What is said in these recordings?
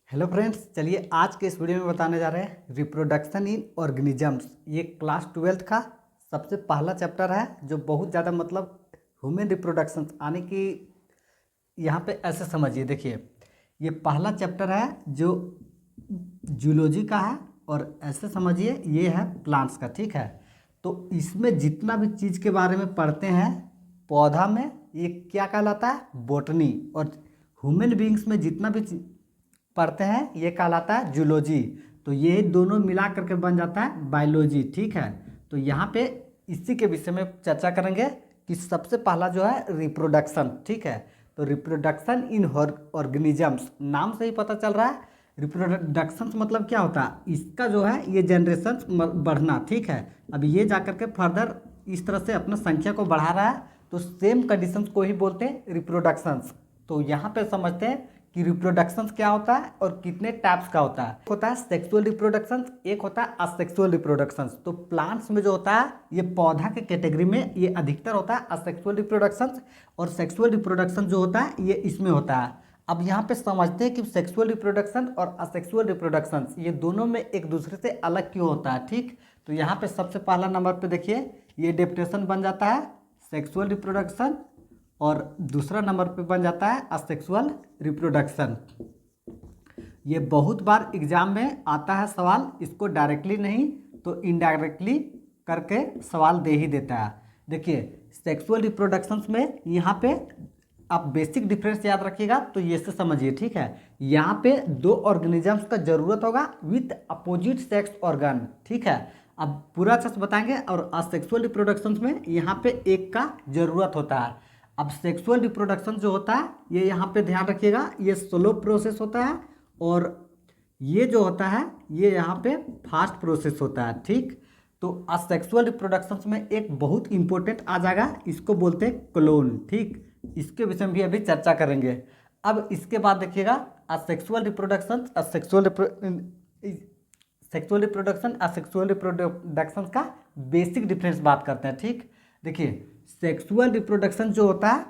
Hello friends, चलिए आज के इस वीडियो में बताने जा रहे हैं रिप्रोडक्शन इन ऑर्गेनिजम्स। ये क्लास 12th का सबसे पहला चैप्टर है जो बहुत ज़्यादा ह्यूमन रिप्रोडक्शन आने की यहाँ पे ऐसे समझिए। देखिए, ये पहला चैप्टर है जो जूलॉजी का है और ऐसे समझिए ये है प्लांट्स का। ठीक है, तो इसमें जितना भी चीज़ के बारे में पढ़ते हैं पौधा में, ये क्या कहलाता है? बॉटनी। और ह्यूमन बींग्स में जितना भी पढ़ते हैं ये कहलाता है जूलॉजी। तो ये दोनों मिला करके बन जाता है बायोलॉजी। ठीक है, तो यहाँ पे इसी के विषय में चर्चा करेंगे कि सबसे पहला जो है रिप्रोडक्शन। ठीक है, तो रिप्रोडक्शन इन ऑर्गेनिजम्स, नाम से ही पता चल रहा है रिप्रोडक्शन मतलब क्या होता है, इसका जो है ये जनरेशन बढ़ना। ठीक है, अब ये जाकर के फर्दर इस तरह से अपना संख्या को बढ़ा रहा है, तो सेम कंडीशंस को ही बोलते हैं रिप्रोडक्शंस। तो यहाँ पे समझते हैं कि रिप्रोडक्शन क्या होता है और कितने टाइप्स का होता है। एक होता है सेक्सुअल रिप्रोडक्शन, एक होता है असेक्सुअल रिप्रोडक्शन। तो प्लांट्स में जो होता है ये पौधा के कैटेगरी में ये अधिकतर होता है असेक्सुअल रिप्रोडक्शन, और सेक्सुअल रिप्रोडक्शन जो होता है ये इसमें होता है। अब यहाँ पे समझते हैं कि सेक्सुअल रिप्रोडक्शन और असेक्सुअल रिप्रोडक्शन ये दोनों में एक दूसरे से अलग क्यों होता है। ठीक, तो यहाँ पे सबसे पहला नंबर पे देखिए ये डेफिनेशन बन जाता है सेक्सुअल रिप्रोडक्शन, और दूसरा नंबर पे बन जाता है असेक्सुअल रिप्रोडक्शन। ये बहुत बार एग्जाम में आता है सवाल, इसको डायरेक्टली नहीं तो इनडायरेक्टली करके सवाल दे ही देता है। देखिए, सेक्सुअल रिप्रोडक्शंस में यहाँ पे आप बेसिक डिफरेंस याद रखिएगा, तो ये से समझिए। ठीक है, यहाँ पे दो ऑर्गेनिजम्स का जरूरत होगा विथ अपोजिट सेक्स ऑर्गन। ठीक है, अब पूरा अच्छे से बताएंगे। और असेक्सुअल रिप्रोडक्शंस में यहाँ पे एक का जरूरत होता है। अब सेक्सुअल रिप्रोडक्शन जो होता है ये यहाँ पे ध्यान रखिएगा, ये स्लो प्रोसेस होता है, और ये जो होता है ये यहाँ पे फास्ट प्रोसेस होता है। ठीक, तो असेक्सुअल रिप्रोडक्शंस में एक बहुत इंपॉर्टेंट आ जाएगा, इसको बोलते हैं क्लोन। ठीक, इसके विषय में भी अभी चर्चा करेंगे। अब इसके बाद देखिएगा asexual reproduction, sexual reproduction asexual reproduction का बेसिक डिफरेंस बात करते हैं। ठीक, देखिए सेक्सुअल रिप्रोडक्शन जो होता है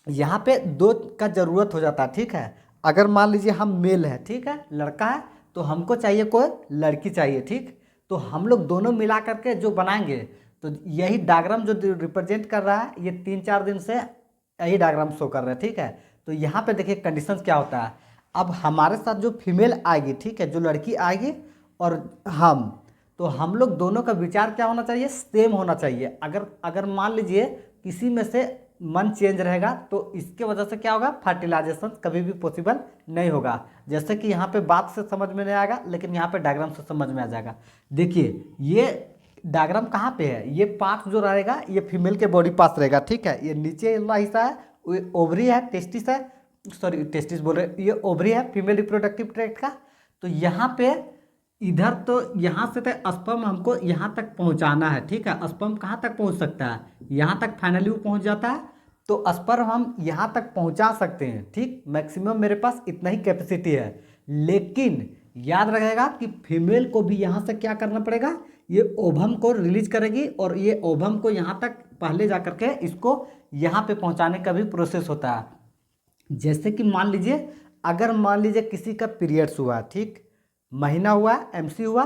यहाँ पे दो का ज़रूरत हो जाता है। ठीक है, अगर मान लीजिए हम मेल है, ठीक है, लड़का है, तो हमको चाहिए कोई लड़की चाहिए। ठीक, तो हम लोग दोनों मिला करके जो बनाएंगे, तो यही डायग्राम जो रिप्रेजेंट कर रहा है ये 3-4 दिन से यही डायग्राम शो कर रहा है। ठीक है, तो यहाँ पे देखिए कंडीशंस क्या होता है। अब हमारे साथ जो फीमेल आएगी, ठीक है, जो लड़की आएगी, और तो हम लोग दोनों का विचार क्या होना चाहिए? सेम होना चाहिए। अगर मान लीजिए किसी में से मन चेंज रहेगा तो इसके वजह से क्या होगा? फर्टिलाइजेशन कभी भी पॉसिबल नहीं होगा। जैसे कि यहाँ पे बात से समझ में नहीं आएगा, लेकिन यहाँ पे डायग्राम से समझ में आ जाएगा। देखिए ये डायग्राम कहाँ पे है, ये पार्ट जो रहेगा ये फीमेल के बॉडी पास रहेगा। ठीक है, ये नीचे वाला हिस्सा है, ये ओवरी है, टेस्टिस है, सॉरी टेस्टिस बोल रहे, ये ओवरी है फीमेल रिप्रोडक्टिव ट्रैक्ट का। तो यहाँ पे इधर तो यहाँ से तो स्पर्म हमको यहाँ तक पहुँचाना है। ठीक है, स्पर्म कहाँ तक पहुँच सकता है? यहाँ तक फाइनली वो पहुँच जाता है, तो स्पर्म हम यहाँ तक पहुँचा सकते हैं। ठीक, मैक्सिमम मेरे पास इतना ही कैपेसिटी है। लेकिन याद रखेगा कि फीमेल को भी यहाँ से क्या करना पड़ेगा, ये ओवम को रिलीज करेगी, और ये ओवम को यहाँ तक पहले जा करके इसको यहाँ पे पहुँचाने का भी प्रोसेस होता है। जैसे कि मान लीजिए, अगर मान लीजिए किसी का पीरियड्स हुआ, ठीक, महीना हुआ, एमसी हुआ,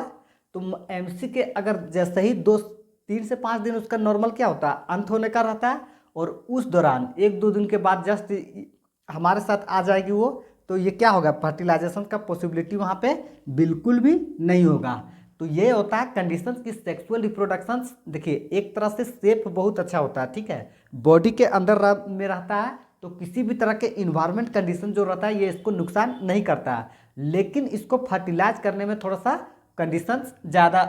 तो एमसी के अगर जैसे ही 3 से 5 दिन उसका नॉर्मल क्या होता है, अंत होने का रहता है, और उस दौरान 1-2 दिन के बाद जस्ट हमारे साथ आ जाएगी वो, तो ये क्या होगा? फर्टिलाइजेशन का पॉसिबिलिटी वहाँ पे बिल्कुल भी नहीं होगा। तो ये होता है कंडीशंस की सेक्सुअल रिप्रोडक्शन। देखिए एक तरह से शेप बहुत अच्छा होता है। ठीक है, बॉडी के अंदर में रहता है, तो किसी भी तरह के इन्वायरमेंट कंडीशन जो रहता है ये इसको नुकसान नहीं करता है, लेकिन इसको फर्टिलाइज करने में थोड़ा सा कंडीशंस ज़्यादा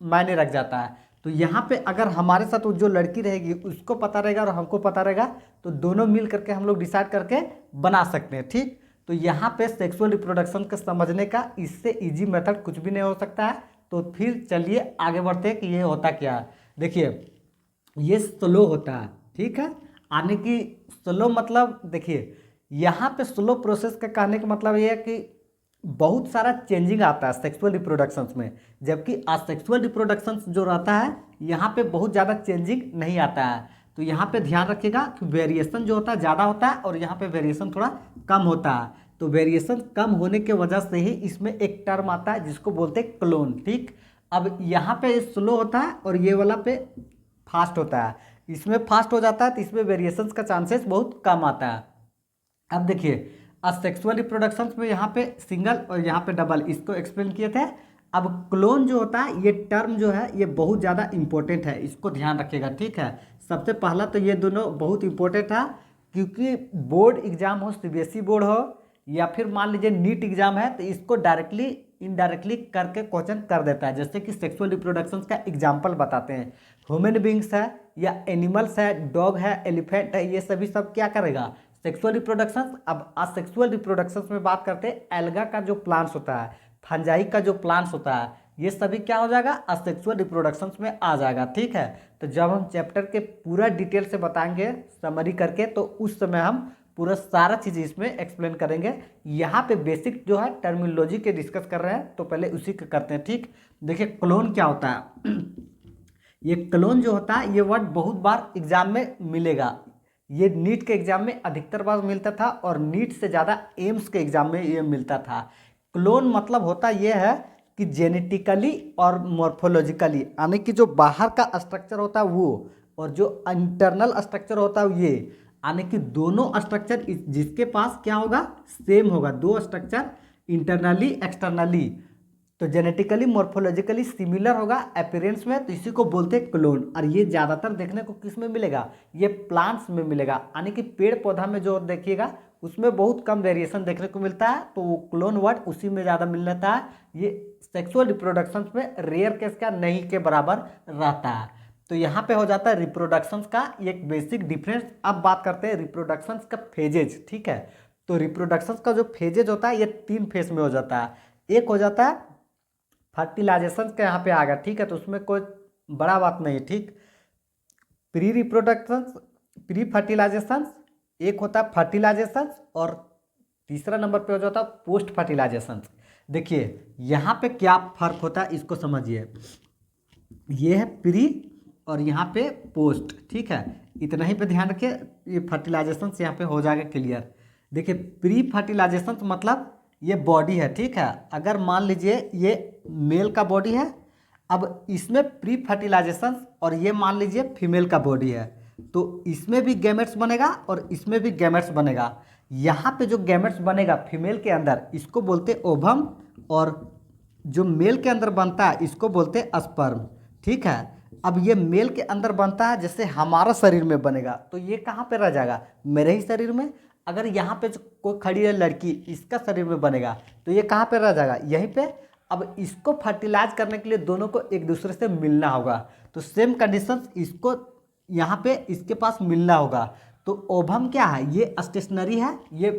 मायने रख जाता है। तो यहाँ पे अगर हमारे साथ वो जो लड़की रहेगी उसको पता रहेगा और हमको पता रहेगा, तो दोनों मिल करके हम लोग डिसाइड करके बना सकते हैं। ठीक, तो यहाँ पे सेक्सुअल रिप्रोडक्शन को समझने का इससे इजी मेथड कुछ भी नहीं हो सकता है। तो फिर चलिए आगे बढ़ते हैं कि ये होता क्या है। देखिए ये स्लो होता है। ठीक है, आने की स्लो मतलब, देखिए यहाँ पे स्लो प्रोसेस का कहने का मतलब ये है कि बहुत सारा चेंजिंग आता है सेक्सुअल रिप्रोडक्शंस में, जबकि असेक्सुअल रिप्रोडक्शंस जो रहता है यहाँ पे बहुत ज़्यादा चेंजिंग नहीं आता है। तो यहाँ पे ध्यान रखिएगा कि वेरिएशन जो होता है ज़्यादा होता है, और यहाँ पे वेरिएशन थोड़ा कम होता है। तो वेरिएशन कम होने के वजह से ही इसमें एक टर्म आता है जिसको बोलते हैं क्लोन। ठीक, अब यहाँ पे स्लो होता है और ये वाला पे फास्ट होता है। इसमें फास्ट हो जाता है तो इसमें वेरिएशंस का चांसेस बहुत कम आता है। अब देखिए असेक्सुअल रिप्रोडक्शन में यहाँ पे सिंगल और यहाँ पे डबल, इसको एक्सप्लेन किए थे। अब क्लोन जो होता है ये टर्म जो है ये बहुत ज़्यादा इंपॉर्टेंट है, इसको ध्यान रखिएगा। ठीक है, सबसे पहला तो ये दोनों बहुत इंपॉर्टेंट है, क्योंकि बोर्ड एग्जाम हो, सीबीएसई बोर्ड हो या फिर मान लीजिए नीट एग्जाम है, तो इसको डायरेक्टली इनडायरेक्टली करके क्वेश्चन कर देता है। जैसे कि सेक्सुअल रिप्रोडक्शन का एग्जाम्पल बताते हैं, ह्यूमन बींग्स है या एनिमल्स है, डॉग है, एलिफेंट है, ये सभी सब क्या करेगा, सेक्सुअल रिप्रोडक्शन। अब असेक्सुअल रिप्रोडक्शन में बात करते हैं, एल्गा का जो प्लांट्स होता है, फंजाई का जो प्लांट्स होता है, ये सभी क्या हो जाएगा, असेक्सुअल रिप्रोडक्शन में आ जाएगा। ठीक है, तो जब हम चैप्टर के पूरा डिटेल से बताएंगे समरी करके, तो उस समय हम पूरा सारा चीज़ इसमें एक्सप्लेन करेंगे। यहाँ पे बेसिक जो है टर्मिनोलॉजी के डिस्कस कर रहे हैं, तो पहले उसी के करते हैं। ठीक, देखिए क्लोन क्या होता है। ये क्लोन जो होता है ये वर्ड बहुत बार एग्जाम में मिलेगा। ये नीट के एग्जाम में अधिकतर बार मिलता था और नीट से ज़्यादा एम्स के एग्जाम में ये मिलता था। क्लोन मतलब होता ये है कि जेनेटिकली और मॉर्फोलॉजिकली, यानी कि जो बाहर का स्ट्रक्चर होता है वो और जो इंटरनल स्ट्रक्चर होता है ये, यानी कि दोनों स्ट्रक्चर जिसके पास क्या होगा, सेम होगा, दो स्ट्रक्चर इंटरनली एक्सटर्नली, तो जेनेटिकली मॉर्फोलॉजिकली सिमिलर होगा अपीयरेंस में, तो इसी को बोलते हैं क्लोन। और ये ज़्यादातर देखने को किस में मिलेगा, ये प्लांट्स में मिलेगा, यानी कि पेड़ पौधा में जो देखिएगा उसमें बहुत कम वेरिएशन देखने को मिलता है, तो वो क्लोन वर्ड उसी में ज़्यादा मिल जाता है। ये सेक्सुअल रिप्रोडक्शन में रेयर केस का नहीं के बराबर रहता है। तो यहाँ पे हो जाता है रिप्रोडक्शन का एक बेसिक डिफरेंस। अब बात करते हैं रिप्रोडक्शन का फेजेज। ठीक है, तो रिप्रोडक्शन का जो फेजेज होता है ये 3 फेज में हो जाता है। एक हो जाता है फर्टिलाइजेशन का, यहाँ पे आ गया। ठीक है, तो उसमें कोई बड़ा बात नहीं। ठीक, प्री रिप्रोडक्शन, प्री फर्टिलाइजेशन, एक होता है फर्टिलाइजेशन, और तीसरा नंबर पे हो जाता है पोस्ट फर्टिलाइजेशन। देखिए यहाँ पे क्या फर्क होता है इसको समझिए, ये है प्री और यहाँ पे पोस्ट। ठीक है, इतना ही पे ध्यान रखिए, ये फर्टिलाइजेशन यहाँ पे हो जाएगा क्लियर। देखिए प्री फर्टिलाइजेशन मतलब ये बॉडी है। ठीक है, अगर मान लीजिए ये मेल का बॉडी है, अब इसमें प्री फर्टिलाइजेशन, और ये मान लीजिए फीमेल का बॉडी है, तो इसमें भी गैमेट्स बनेगा और इसमें भी गैमेट्स बनेगा। यहाँ पे जो गैमेट्स बनेगा फीमेल के अंदर इसको बोलते ओवम, और जो मेल के अंदर बनता है इसको बोलते स्पर्म। ठीक है, अब ये मेल के अंदर बनता है, जैसे हमारा शरीर में बनेगा, तो ये कहाँ पे रह जाएगा, मेरे ही शरीर में। अगर यहाँ पे कोई खड़ी है लड़की, इसका शरीर में बनेगा, तो ये कहाँ पे रह जाएगा, यहीं पे। अब इसको फर्टिलाइज करने के लिए दोनों को एक दूसरे से मिलना होगा, तो सेम कंडीशन इसको यहाँ पे इसके पास मिलना होगा। तो ओवम क्या है, ये स्टेशनरी है, ये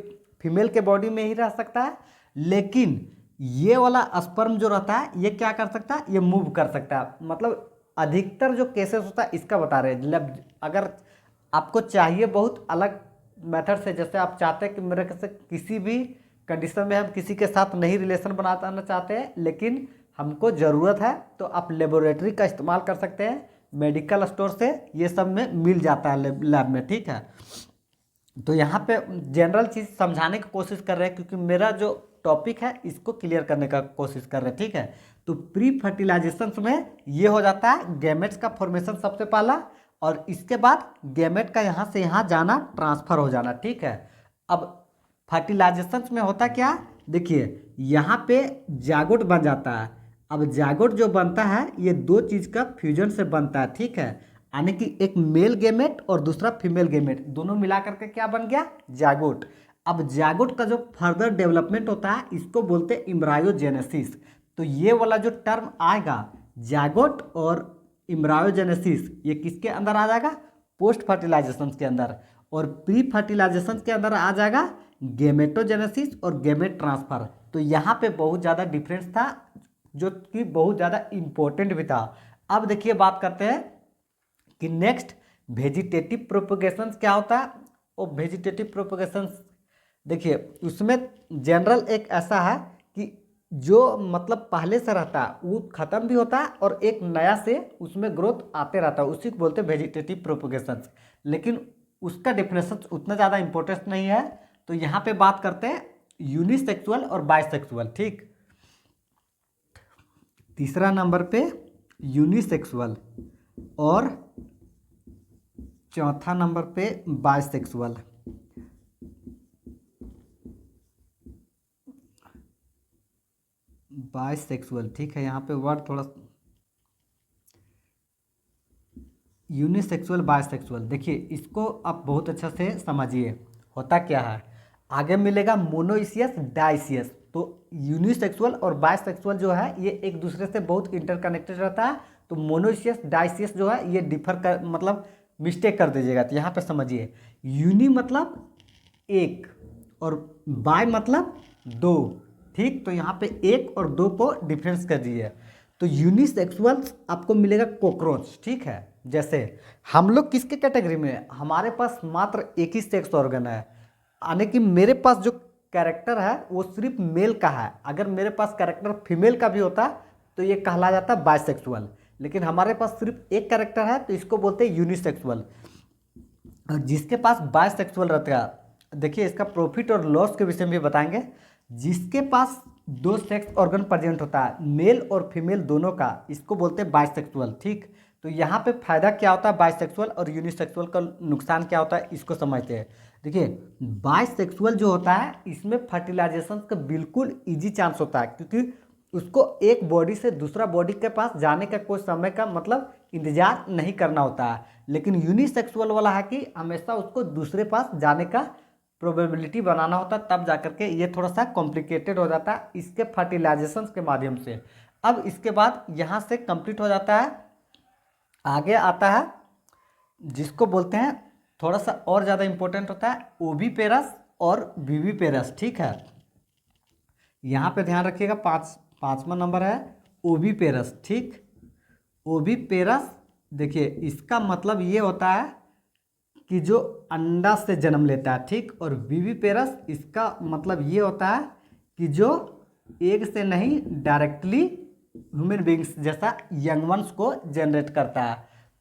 फीमेल के बॉडी में ही रह सकता है, लेकिन ये वाला स्पर्म जो रहता है ये क्या कर सकता है, ये मूव कर सकता है। मतलब अधिकतर जो केसेस होता है इसका बता रहे हैं। मतलब अगर आपको चाहिए बहुत अलग मेथड से, जैसे आप चाहते हैं कि मेरे से किसी भी कंडीशन में हम किसी के साथ नहीं रिलेशन बनाना चाहते हैं, लेकिन हमको ज़रूरत है, तो आप लेबोरेटरी का इस्तेमाल कर सकते हैं, मेडिकल स्टोर से ये सब में मिल जाता है लैब में। ठीक है, तो यहाँ पे जनरल चीज़ समझाने की कोशिश कर रहे हैं, क्योंकि मेरा जो टॉपिक है इसको क्लियर करने का कोशिश कर रहे हैं। ठीक है, तो प्री फर्टिलाइजेशन में ये हो जाता है गैमेट्स का फॉर्मेशन सबसे पहला, और इसके बाद गैमेट का यहाँ से यहाँ जाना, ट्रांसफर हो जाना। ठीक है, अब फर्टिलाइजेशन में होता क्या, देखिए यहाँ पे जागोट बन जाता है। अब जागोट जो बनता है ये दो चीज़ का फ्यूजन से बनता है। ठीक है, यानी कि एक मेल गैमेट और दूसरा फीमेल गैमेट, दोनों मिला करके क्या बन गया, जागोट। अब जागोट का जो फर्दर डेवलपमेंट होता है इसको बोलते हैं एम्ब्रायोजेनेसिस। तो ये वाला जो टर्म आएगा जागोट और एम्ब्रायोजेनेसिस, ये किसके अंदर आ जाएगा, पोस्ट फर्टिलाइजेशन के अंदर, और प्री फर्टिलाइजेशन के अंदर आ जाएगा गैमेटोजेनेसिस और गैमेट ट्रांसफर। तो यहाँ पे बहुत ज़्यादा डिफरेंस था, जो कि बहुत ज़्यादा इम्पोर्टेंट भी था। अब देखिए बात करते हैं कि नेक्स्ट वेजिटेटिव प्रोपगेशन क्या होता है। और वेजिटेटिव प्रोपगेशन देखिए उसमें जनरल एक ऐसा है कि जो मतलब पहले से रहता है वो ख़त्म भी होता है और एक नया से उसमें ग्रोथ आते रहता है, उसी को बोलते हैं वेजिटेटिव प्रोपगेशन। लेकिन उसका डेफिनेशन उतना ज़्यादा इम्पोर्टेंस नहीं है। तो यहाँ पे बात करते हैं यूनिसेक्सुअल और बाइसेक्सुअल, ठीक। तीसरा नंबर पे यूनिसेक्सुअल और चौथा नंबर पे बाइसेक्सुअल। बाइसेक्सुअल, ठीक है, यहाँ पे वर्ड थोड़ा यूनिसेक्सुअल बाइसेक्सुअल, देखिए इसको आप बहुत अच्छा से समझिए होता क्या है। आगे मिलेगा मोनोइसियस डाइसियस। तो यूनिसेक्सुअल और बाइसेक्सुअल जो है ये एक दूसरे से बहुत इंटरकनेक्टेड रहता है। तो मोनोइसियस डाइसियस जो है ये डिफर कर, मतलब मिस्टेक कर दीजिएगा। तो यहाँ पे समझिए, यूनि मतलब एक और बाय मतलब दो, ठीक। तो यहाँ पे एक और दो को डिफरेंस कर दीजिए। तो यूनिसेक्सुअल आपको मिलेगा कॉकरोच, ठीक है। जैसे हम लोग किसके कैटेगरी में है, हमारे पास मात्र एक ही सेक्स ऑर्गन है, यानी कि मेरे पास जो कैरेक्टर है वो सिर्फ मेल का है। अगर मेरे पास कैरेक्टर फीमेल का भी होता तो ये कहला जाता बाइसेक्सुअल, लेकिन हमारे पास सिर्फ एक कैरेक्टर है तो इसको बोलते हैं यूनिसेक्सुअल। और जिसके पास बाइसेक्सुअल रहता है, देखिए इसका प्रॉफिट और लॉस के विषय में भी बताएंगे। जिसके पास दो सेक्स ऑर्गन प्रेजेंट होता है, मेल और फीमेल दोनों का, इसको बोलते हैं बाइसेक्सुअल, ठीक। तो यहाँ पे फायदा क्या होता है बाइसेक्सुअल और यूनिसेक्सुअल का, नुकसान क्या होता है इसको समझते हैं। देखिए बाइसेक्सुअल जो होता है इसमें फर्टिलाइजेशन का बिल्कुल ईजी चांस होता है, क्योंकि उसको एक बॉडी से दूसरा बॉडी के पास जाने का कोई समय का मतलब इंतजार नहीं करना होता है। लेकिन यूनिसेक्सुअल वाला है कि हमेशा उसको दूसरे पास जाने का प्रोबेबिलिटी बनाना होता है, तब जाकर के ये थोड़ा सा कॉम्प्लिकेटेड हो जाता है इसके फर्टिलाइजेशन के माध्यम से। अब इसके बाद यहाँ से कंप्लीट हो जाता है, आगे आता है जिसको बोलते हैं थोड़ा सा और ज़्यादा इंपॉर्टेंट होता है ओविपेरस और विविपेरस, ठीक है। यहाँ पे ध्यान रखिएगा, पाँचवा नंबर है ओविपेरस, ठीक। ओविपेरस, देखिए इसका मतलब ये होता है कि जो अंडा से जन्म लेता है, ठीक। और विविपेरस इसका मतलब ये होता है कि जो एग से नहीं डायरेक्टली ह्यूमन बींग्स जैसा यंग वंस को जनरेट करता है।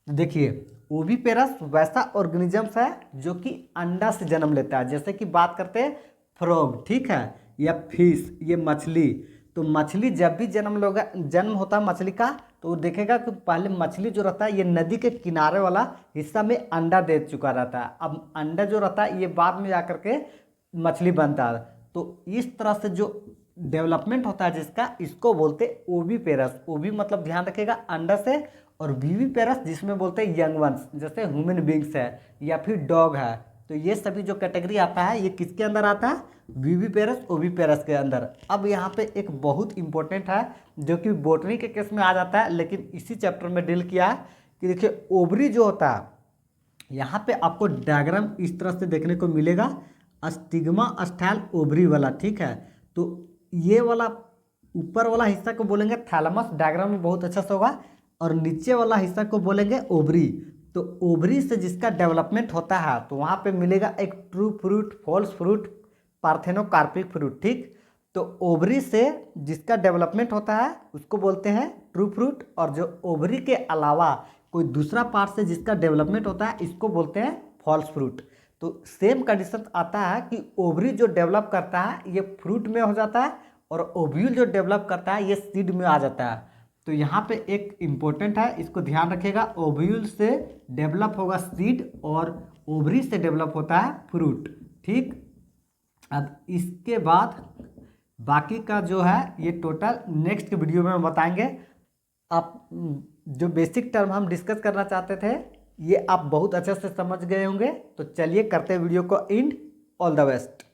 तो देखिए ओविपेरस वैसा ऑर्गेनिजम्स है जो कि अंडा से जन्म लेता है, जैसे कि बात करते हैं फ्रॉग, ठीक है, या फिश, ये मछली। तो मछली जब भी जन्म होता है मछली का, तो वो देखेगा कि पहले मछली जो रहता है ये नदी के किनारे वाला हिस्सा में अंडा दे चुका रहता है। अब अंडा जो रहता है ये बाद में जाकर के मछली बनता है। तो इस तरह से जो डेवलपमेंट होता है जिसका, इसको बोलते हैं ओविपेरस। ओवी मतलब ध्यान रखिएगा अंडा से, और विविपेरस जिसमें बोलते हैं यंग वंस, जैसे ह्यूमन बींग्स है या फिर डॉग है। तो ये सभी जो कैटेगरी आता है ये किसके अंदर आता है, विविपेरस ओविपेरस के अंदर। अब यहाँ पे एक बहुत इंपॉर्टेंट है जो कि बोटनी के केस में आ जाता है, लेकिन इसी चैप्टर में डील किया है कि देखिए ओवरी जो होता है, यहाँ पे आपको डायग्राम इस तरह से देखने को मिलेगा, स्टिग्मा स्टाइल ओवरी वाला, ठीक है। तो ये वाला ऊपर वाला हिस्सा को बोलेंगे थैलेमस, डायग्राम में बहुत अच्छा से होगा, और नीचे वाला हिस्सा को बोलेंगे ओवरी। तो ओवरी से जिसका डेवलपमेंट होता है तो वहाँ पे मिलेगा एक true fruit, false fruit, parthenocarpic fruit, ठीक। तो ओवरी से जिसका डेवलपमेंट होता है उसको बोलते हैं ट्रू फ्रूट, और जो ओवरी के अलावा कोई दूसरा पार्ट से जिसका डेवलपमेंट होता है इसको बोलते हैं फॉल्स फ्रूट। तो सेम कंडीशन आता है कि ओवरी जो डेवलप करता है ये फ्रूट में हो जाता है, और ओव्यूल जो डेवलप करता है ये सीड में आ जाता है। तो यहाँ पे एक इम्पोर्टेंट है, इसको ध्यान रखिएगा, ओव्यूल से डेवलप होगा सीड और ओवरी से डेवलप होता है फ्रूट, ठीक। अब इसके बाद बाकी का जो है ये टोटल नेक्स्ट वीडियो में बताएंगे। आप जो बेसिक टर्म हम डिस्कस करना चाहते थे ये आप बहुत अच्छे से समझ गए होंगे। तो चलिए करते हैं वीडियो को एंड। All the best.